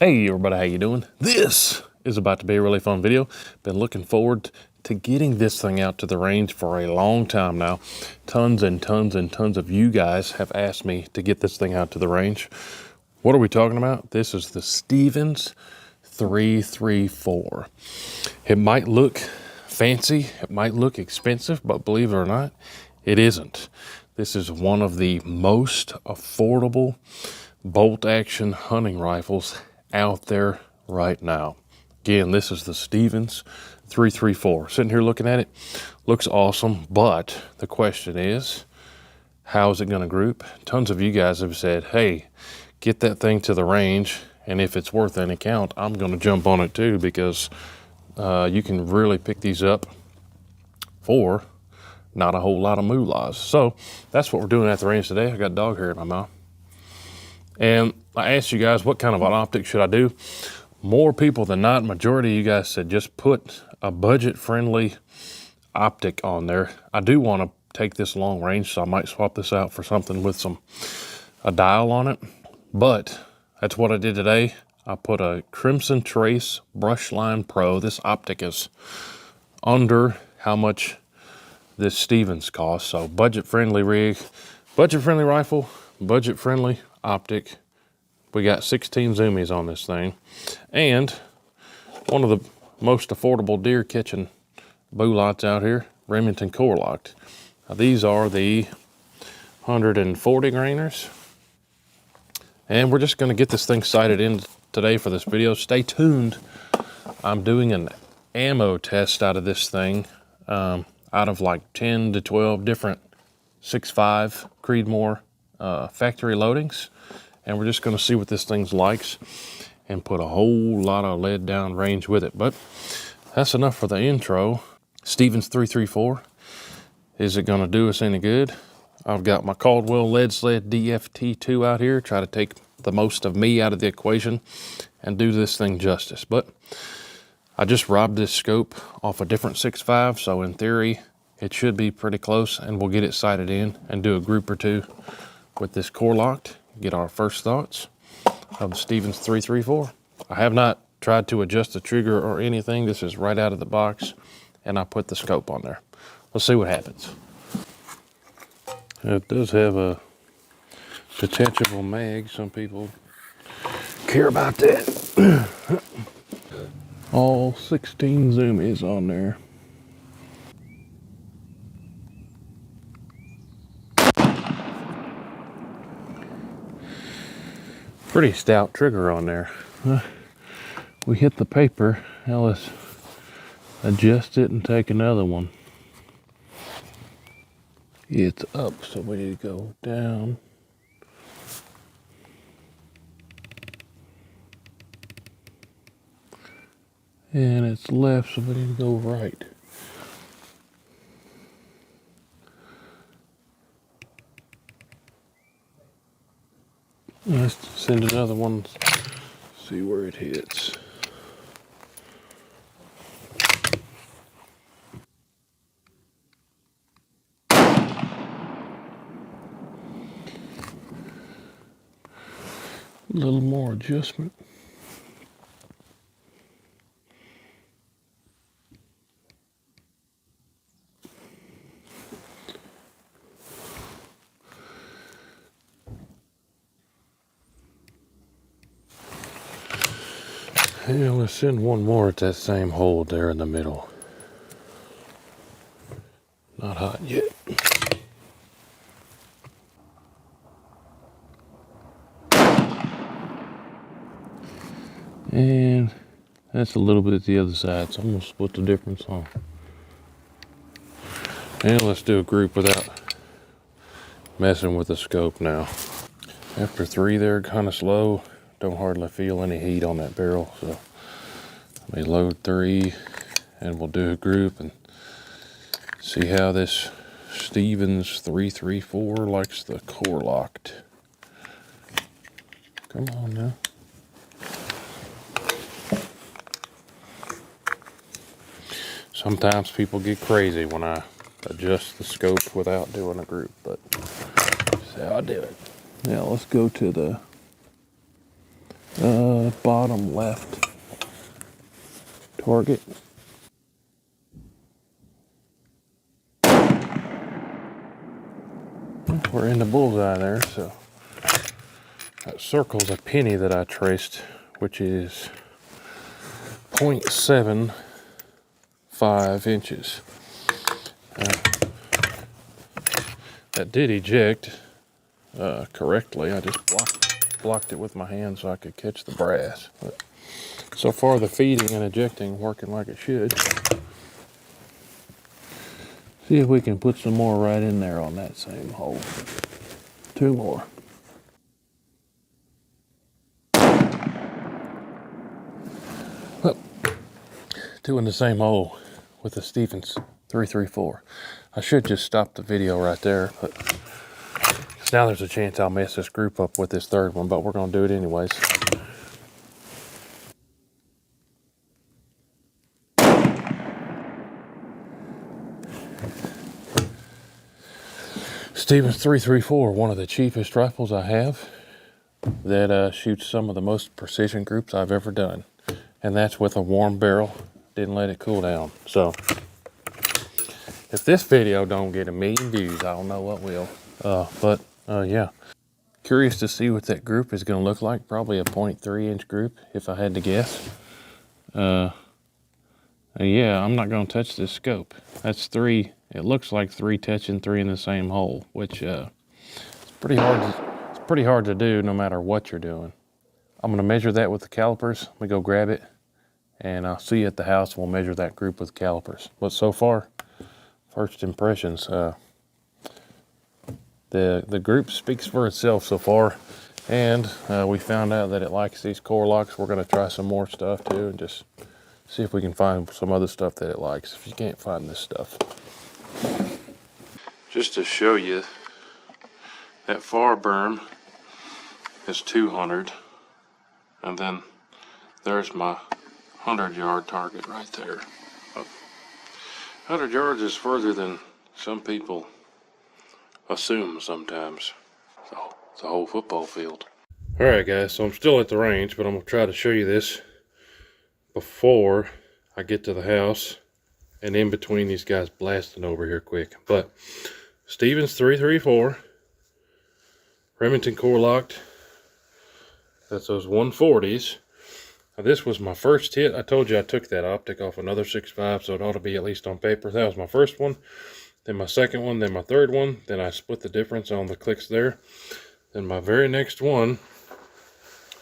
Hey everybody, how you doing? This is about to be a really fun video. Been looking forward to getting this thing out to the range for a long time now. Tons and tons and tons of you guys have asked me to get this thing out to the range. What are we talking about? This is the Stevens 334. It might look fancy, it might look expensive, but believe it or not, it isn't. This is one of the most affordable bolt action hunting rifles out there right now. Again, this is the Stevens 334. Sitting here looking at it, looks awesome, but the question is, how is it going to group? Tons of you guys have said, hey, get that thing to the range, and if it's worth any count, I'm going to jump on it too, because you can really pick these up for not a whole lot of moolahs. So that's what we're doing at the range today. I got dog hair in my mouth. And I asked you guys, what kind of an optic should I do? More people than not, majority of you guys said just put a budget-friendly optic on there. I do want to take this long range, so I might swap this out for something with a dial on it. But that's what I did today. I put a Crimson Trace Brushline Pro. This optic is under how much this Stevens costs. So budget-friendly rig, budget-friendly rifle, budget-friendly optic. We got 16 zoomies on this thing, and one of the most affordable deer catching bullets out here, Remington Core Locked. Now, these are the 140 grainers, and we're just going to get this thing sighted in today for this video. Stay tuned. I'm doing an ammo test out of this thing, out of like 10 to 12 different 6.5 Creedmoor factory loadings, and we're just going to see what this thing likes and put a whole lot of lead down range with it. But that's enough for the intro. Stevens 334, is it going to do us any good? I've got my Caldwell Lead Sled DFT2 out here, try to take the most of me out of the equation and do this thing justice. But I just robbed this scope off a different 6.5, so in theory it should be pretty close, and we'll get it sighted in and do a group or two with this core locked, get our first thoughts of the Stevens 334. I have not tried to adjust the trigger or anything. This is right out of the box, and I put the scope on there. Let's see what happens. It does have a detachable mag. Some people care about that. All 16 zoomies on there. Pretty stout trigger on there. We hit the paper. Now let's adjust it and take another one. It's up, so we need to go down. And it's left, so we need to go right. Let's send another one, see where it hits. A little more adjustment. And let's send one more at that same hole there in the middle. Not hot yet. And that's a little bit at the other side, so I'm gonna split the difference on. And let's do a group without messing with the scope now. After 3 there, kind of slow. Don't hardly feel any heat on that barrel, so let me load 3 and we'll do a group and see how this Stevens 334 likes the core locked. Come on now. Sometimes people get crazy when I adjust the scope without doing a group, but that's how I do it. Now let's go to the Bottom left target. We're in the bullseye there, so that circle's a penny that I traced, which is 0.75 inches. That did eject correctly. I just blocked it with my hand so I could catch the brass. But so far the feeding and ejecting working like it should. See if we can put some more right in there on that same hole. 2 more. Well, 2 in the same hole with the Stevens 334. I should just stop the video right there, but now there's a chance I'll mess this group up with this third one, but we're going to do it anyways. Stevens 334, one of the cheapest rifles I have that shoots some of the most precision groups I've ever done. And that's with a warm barrel. Didn't let it cool down. So if this video don't get 1 million views, I don't know what will. Yeah. Curious to see what that group is going to look like. Probably a 0.3 inch group, if I had to guess. Yeah, I'm not going to touch this scope. That's 3. It looks like 3 touching 3 in the same hole, which it's pretty hard to do no matter what you're doing. I'm going to measure that with the calipers. Let me go grab it, and I'll see you at the house. We'll measure that group with calipers. But so far, first impressions, the group speaks for itself so far, and we found out that it likes these core locks. We're going to try some more stuff too, and just see if we can find some other stuff that it likes, if you can't find this stuff. Just to show you, that far berm is 200, and then there's my 100-yard target right there. 100 yards is further than some people assume sometimes. So it's a whole football field. Alright guys, so I'm still at the range, but I'm going to try to show you this before I get to the house and in between these guys blasting over here quick. But Stevens 334, Remington core locked. That's those 140s. Now this was my first hit. I told you I took that optic off another 6.5, so it ought to be at least on paper. That was my first one, then my second one, then my third one. Then I split the difference on the clicks there. Then my very next one,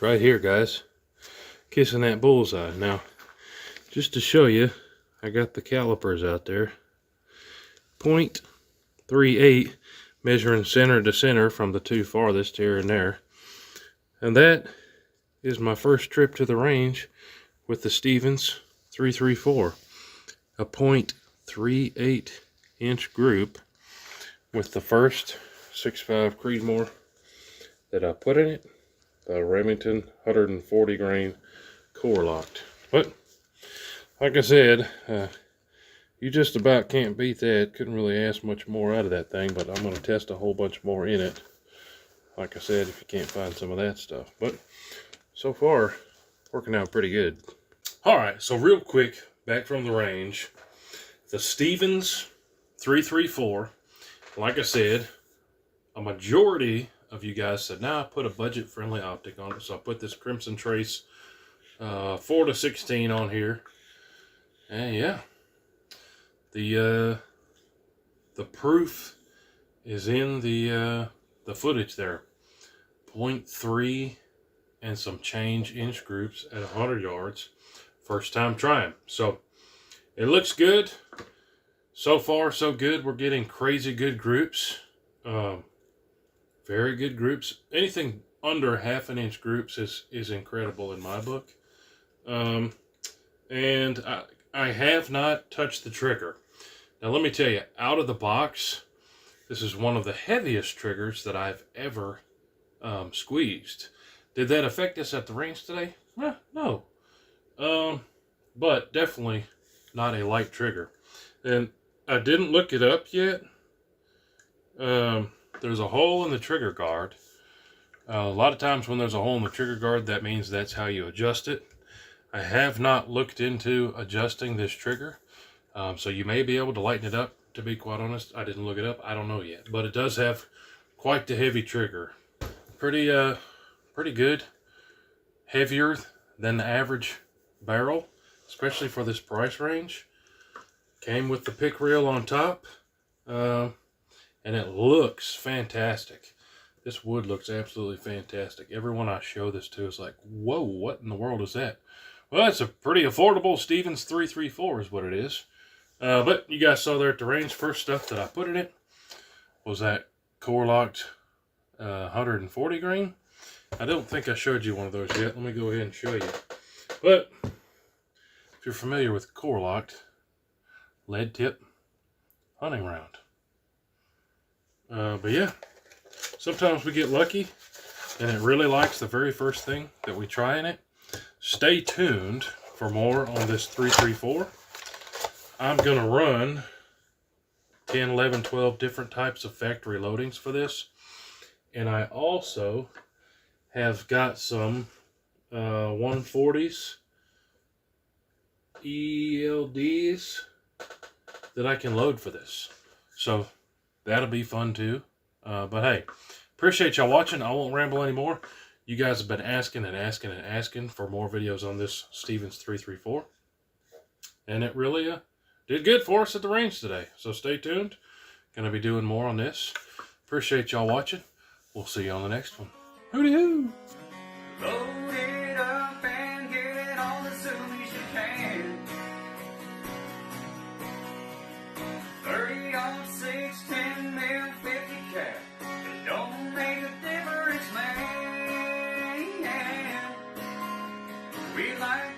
right here, guys, kissing that bullseye. Now, just to show you, I got the calipers out there. 0.38, measuring center to center from the 2 farthest here and there. And that is my first trip to the range with the Stevens 334. A 0.38 inch group with the first 6.5 Creedmoor that I put in it. The Remington 140 grain core locked. But like I said, you just about can't beat that. Couldn't really ask much more out of that thing, but I'm going to test a whole bunch more in it. Like I said, if you can't find some of that stuff. But so far, working out pretty good. Alright, so real quick, back from the range. The Stevens 334, like I said, a majority of you guys said, now I put a budget-friendly optic on it. So I put this Crimson Trace 4-16 on here. And yeah, the proof is in the footage there. 0.3 and some change inch groups at 100 yards. First time trying. So it looks good. So far, so good. We're getting crazy good groups. Very good groups. Anything under 1/2 inch groups is incredible in my book. And I have not touched the trigger. Now let me tell you, out of the box, this is one of the heaviest triggers that I've ever squeezed. Did that affect us at the range today? No. But definitely not a light trigger. And I didn't look it up yet. There's a hole in the trigger guard A lot of times when there's a hole in the trigger guard, that means that's how you adjust it. I have not looked into adjusting this trigger, so you may be able to lighten it up. To be quite honest, I didn't look it up. I don't know yet, but it does have quite the heavy trigger. Pretty good. Heavier than the average barrel, especially for this price range. Came with the pick reel on top, and it looks fantastic. This wood looks absolutely fantastic. Everyone I show this to is like, whoa, what in the world is that? Well, it's a pretty affordable Stevens 334 is what it is. But you guys saw there at the range, first stuff that I put in it was that core-locked 140 grain. I don't think I showed you one of those yet. Let me go ahead and show you. But if you're familiar with core-locked lead tip hunting round. But yeah, sometimes we get lucky and it really likes the very first thing that we try in it. Stay tuned for more on this 334. I'm going to run 10, 11, 12 different types of factory loadings for this. And I also have got some 140s, ELDs that I can load for this. So that'll be fun too. But hey, appreciate y'all watching. I won't ramble anymore. You guys have been asking and asking and asking for more videos on this Stevens 334. And it really did good for us at the range today. So stay tuned. Going to be doing more on this. Appreciate y'all watching. We'll see you on the next one. Hooty-hoo! Load it up and get all the zoomies you can. 30-06, 10 mil, 50 cal. It don't make a difference, man. We like